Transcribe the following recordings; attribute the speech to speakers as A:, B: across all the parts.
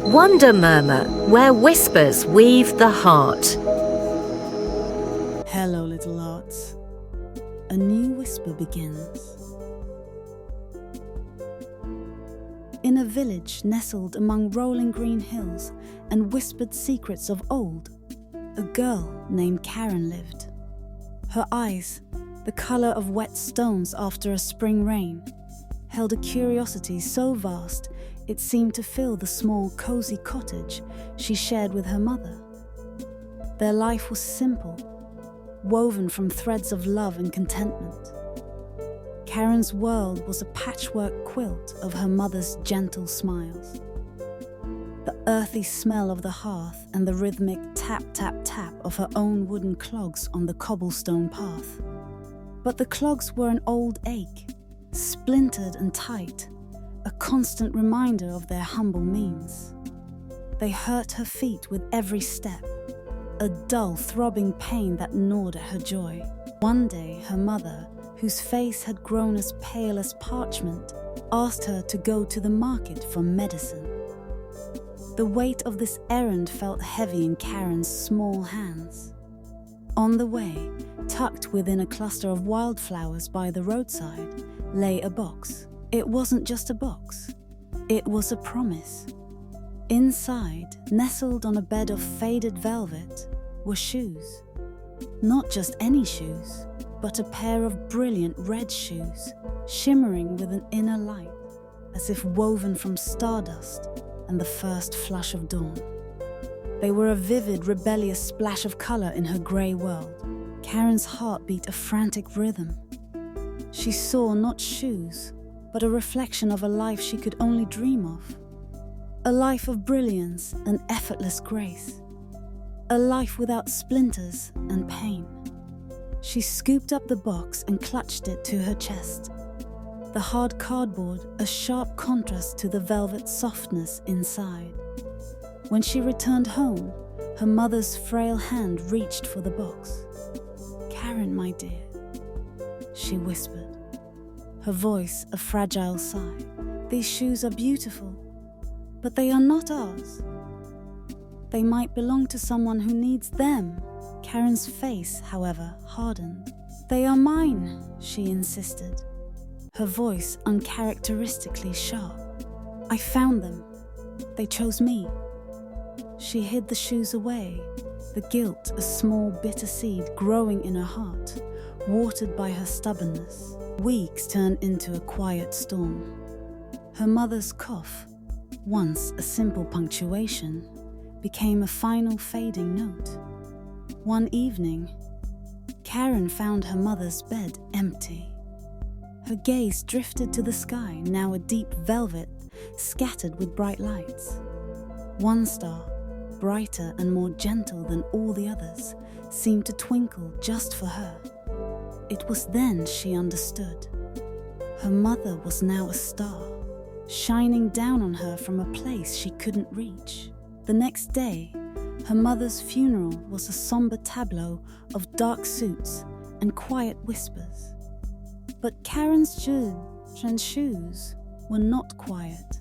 A: Wonder Murmur, where whispers weave the heart.
B: Hello, little hearts. A new whisper begins. In a village nestled among rolling green hills and whispered secrets of old, a girl named Karen lived. Her eyes, the color of wet stones after a spring rain, held a curiosity so vast it seemed to fill the small, cozy cottage she shared with her mother. Their life was simple, woven from threads of love and contentment. Karen's world was a patchwork quilt of her mother's gentle smiles. The earthy smell of the hearth and the rhythmic tap, tap, tap of her own wooden clogs on the cobblestone path. But the clogs were an old ache, splintered and tight, a constant reminder of their humble means. They hurt her feet with every step, a dull, throbbing pain that gnawed at her joy. One day, her mother, whose face had grown as pale as parchment, asked her to go to the market for medicine. The weight of this errand felt heavy in Karen's small hands. On the way, tucked within a cluster of wildflowers by the roadside, lay a box. It wasn't just a box. It was a promise. Inside, nestled on a bed of faded velvet, were shoes. Not just any shoes, but a pair of brilliant red shoes, shimmering with an inner light, as if woven from stardust and the first flush of dawn. They were a vivid, rebellious splash of color in her grey world. Karen's heart beat a frantic rhythm. She saw not shoes, but a reflection of a life she could only dream of. A life of brilliance and effortless grace. A life without splinters and pain. She scooped up the box and clutched it to her chest. The hard cardboard, a sharp contrast to the velvet softness inside. When she returned home, her mother's frail hand reached for the box. "Karen, my dear," she whispered, her voice a fragile sigh. "These shoes are beautiful, but they are not ours. They might belong to someone who needs them." Karen's face, however, hardened. "They are mine," she insisted, her voice uncharacteristically sharp. "I found them. They chose me." She hid the shoes away, the guilt a small bitter seed growing in her heart, watered by her stubbornness. Weeks turned into a quiet storm. Her mother's cough, once a simple punctuation, became a final fading note. One evening, Karen found her mother's bed empty. Her gaze drifted to the sky, now a deep velvet scattered with bright lights. One star, brighter and more gentle than all the others, seemed to twinkle just for her. It was then she understood. Her mother was now a star, shining down on her from a place she couldn't reach. The next day, her mother's funeral was a somber tableau of dark suits and quiet whispers. But Karen's shoes and shoes were not quiet.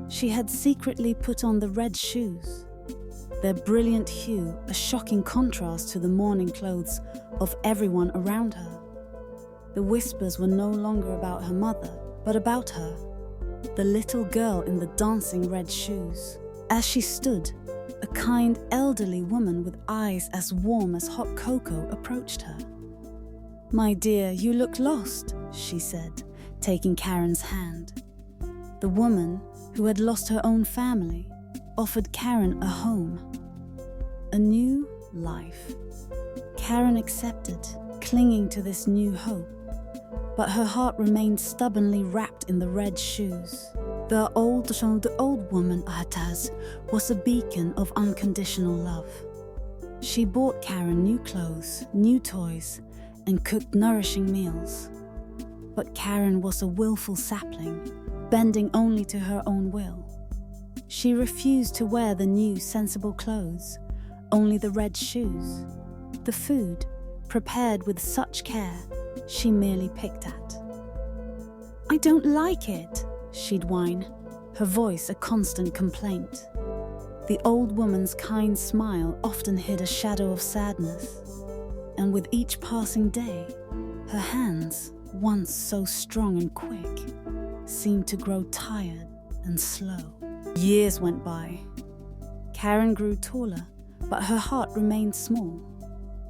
B: She had secretly put on the red shoes, their brilliant hue a shocking contrast to the mourning clothes of everyone around her. The whispers were no longer about her mother, but about her, the little girl in the dancing red shoes. As she stood, a kind elderly woman with eyes as warm as hot cocoa approached her. "My dear, you look lost," she said, taking Karen's hand. The woman, who had lost her own family, offered Karen a home, a new life. Karen accepted, clinging to this new hope, but her heart remained stubbornly wrapped in the red shoes. The old woman, Ahataz, was a beacon of unconditional love. She bought Karen new clothes, new toys, and cooked nourishing meals. But Karen was a willful sapling, bending only to her own will. She refused to wear the new, sensible clothes, only the red shoes. The food, prepared with such care, she merely picked at. "I don't like it," she'd whine, her voice a constant complaint. The old woman's kind smile often hid a shadow of sadness, and with each passing day, her hands, once so strong and quick, seemed to grow tired and slow. Years went by. Karen grew taller, but her heart remained small.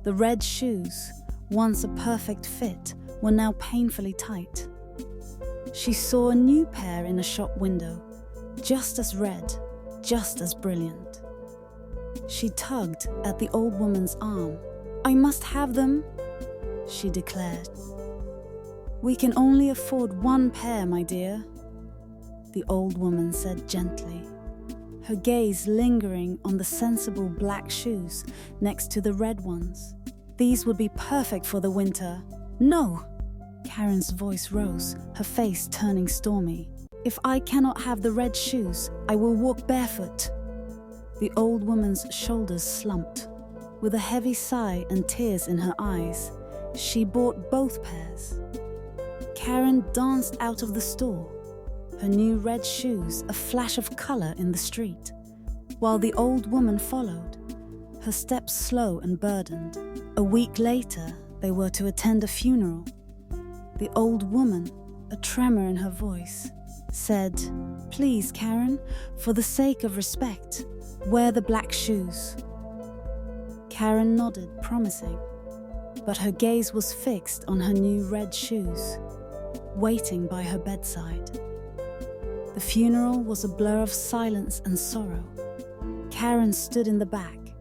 B: The red shoes, once a perfect fit, were now painfully tight. She saw a new pair in a shop window, just as red, just as brilliant. She tugged at the old woman's arm. "I must have them," she declared. "We can only afford one pair, my dear," the old woman said gently, her gaze lingering on the sensible black shoes next to the red ones. "These would be perfect for the winter." "No!" Karen's voice rose, her face turning stormy. "If I cannot have the red shoes, I will walk barefoot." The old woman's shoulders slumped. With a heavy sigh and tears in her eyes, she bought both pairs. Karen danced out of the store, her new red shoes a flash of color in the street, while the old woman followed, her steps slow and burdened. A week later, they were to attend a funeral. The old woman, a tremor in her voice, said, "Please, Karen, for the sake of respect, wear the black shoes." Karen nodded, promising, but her gaze was fixed on her new red shoes, waiting by her bedside. The funeral was a blur of silence and sorrow. Karen stood in the back,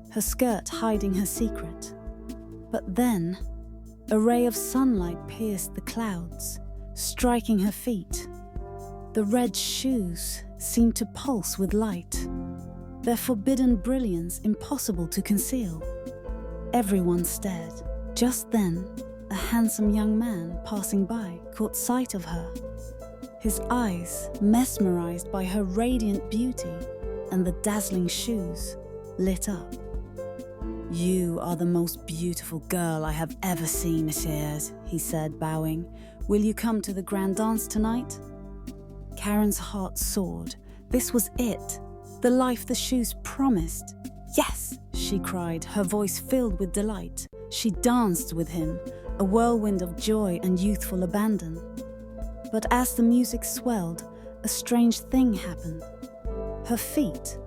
B: her skirt hiding her secret. But then, a ray of sunlight pierced the clouds, striking her feet. The red shoes seemed to pulse with light, their forbidden brilliance impossible to conceal. Everyone stared. Just then, a handsome young man passing by caught sight of her. His eyes, mesmerized by her radiant beauty and the dazzling shoes, lit up. "You are the most beautiful girl I have ever seen, Sears," he said, bowing. "Will you come to the grand dance tonight?" Karen's heart soared. This was it, the life the shoes promised. "Yes!" she cried, her voice filled with delight. She danced with him, a whirlwind of joy and youthful abandon. But as the music swelled, a strange thing happened. Her feet,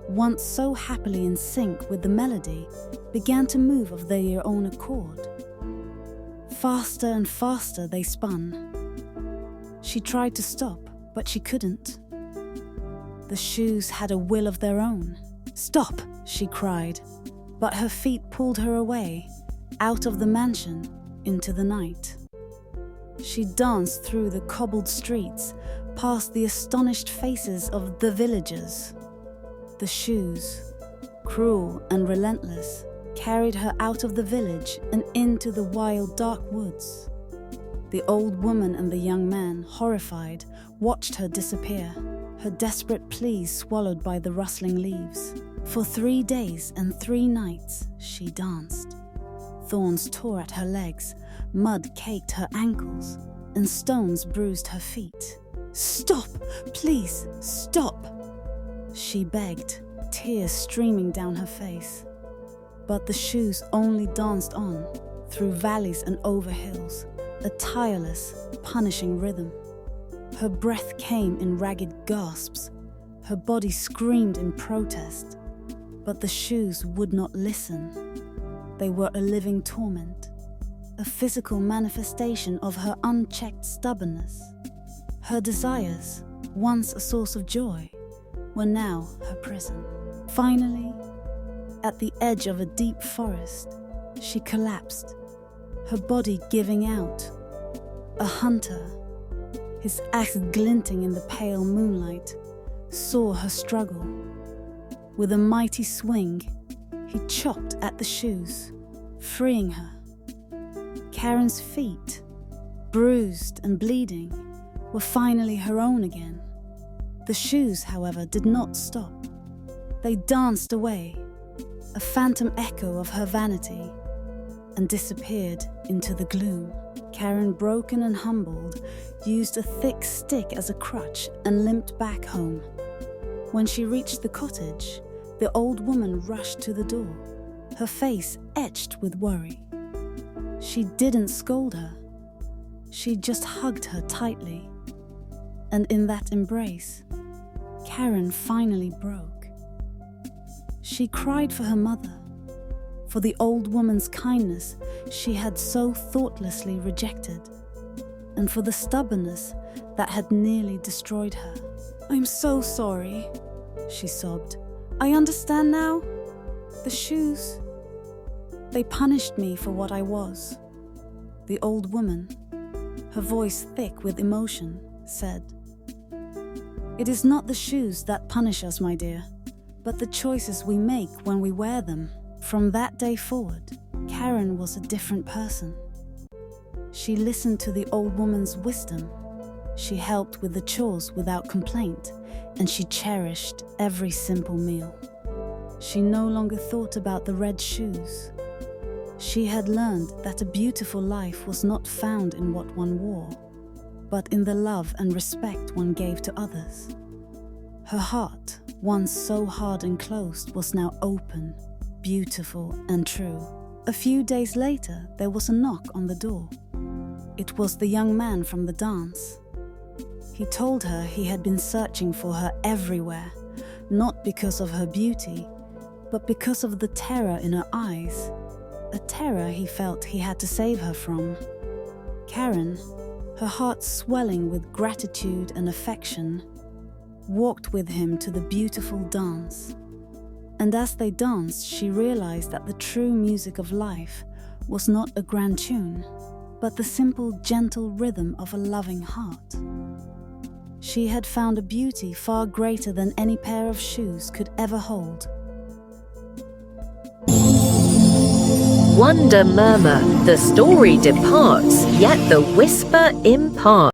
B: once so happily in sync with the melody, began to move of their own accord. Faster and faster they spun. She tried to stop, but she couldn't. The shoes had a will of their own. "Stop!" she cried, but her feet pulled her away, out of the mansion, into the night. She danced through the cobbled streets, past the astonished faces of the villagers. The shoes, cruel and relentless, carried her out of the village and into the wild, dark woods. The old woman and the young man, horrified, watched her disappear, her desperate pleas swallowed by the rustling leaves. For 3 days and 3 nights she danced. Thorns tore at her legs, mud caked her ankles, and stones bruised her feet. "Stop! Please, stop!" she begged, tears streaming down her face. But the shoes only danced on, through valleys and over hills, a tireless, punishing rhythm. Her breath came in ragged gasps. Her body screamed in protest. But the shoes would not listen. They were a living torment, a physical manifestation of her unchecked stubbornness. Her desires, once a source of joy, were now her prison. Finally, at the edge of a deep forest, she collapsed, her body giving out. A hunter, his axe glinting in the pale moonlight, saw her struggle. With a mighty swing, he chopped at the shoes, freeing her. Karen's feet, bruised and bleeding, were finally her own again. The shoes, however, did not stop. They danced away, a phantom echo of her vanity, and disappeared into the gloom. Karen, broken and humbled, used a thick stick as a crutch and limped back home. When she reached the cottage, The old woman rushed to the door, her face etched with worry. She didn't scold her. She just hugged her tightly. And in that embrace, Karen finally broke. She cried for her mother, for the old woman's kindness she had so thoughtlessly rejected, and for the stubbornness that had nearly destroyed her. "I'm so sorry," she sobbed. "I understand now. The shoes, they punished me for what I was." The old woman, her voice thick with emotion, said, "It is not the shoes that punish us, my dear, but the choices we make when we wear them." From that day forward, Karen was a different person. She listened to the old woman's wisdom. She helped with the chores without complaint, and she cherished every simple meal. She no longer thought about the red shoes. She had learned that a beautiful life was not found in what one wore, but in the love and respect one gave to others. Her heart, once so hard and closed, was now open, beautiful and true. A few days later, there was a knock on the door. It was the young man from the dance. He told her he had been searching for her everywhere, not because of her beauty, but because of the terror in her eyes, a terror he felt he had to save her from. Karen, her heart swelling with gratitude and affection, walked with him to the beautiful dance. And as they danced, she realized that the true music of life was not a grand tune, but the simple, gentle rhythm of a loving heart. She had found a beauty far greater than any pair of shoes could ever hold.
A: Wonder murmur, the story departs, yet the whisper imparts.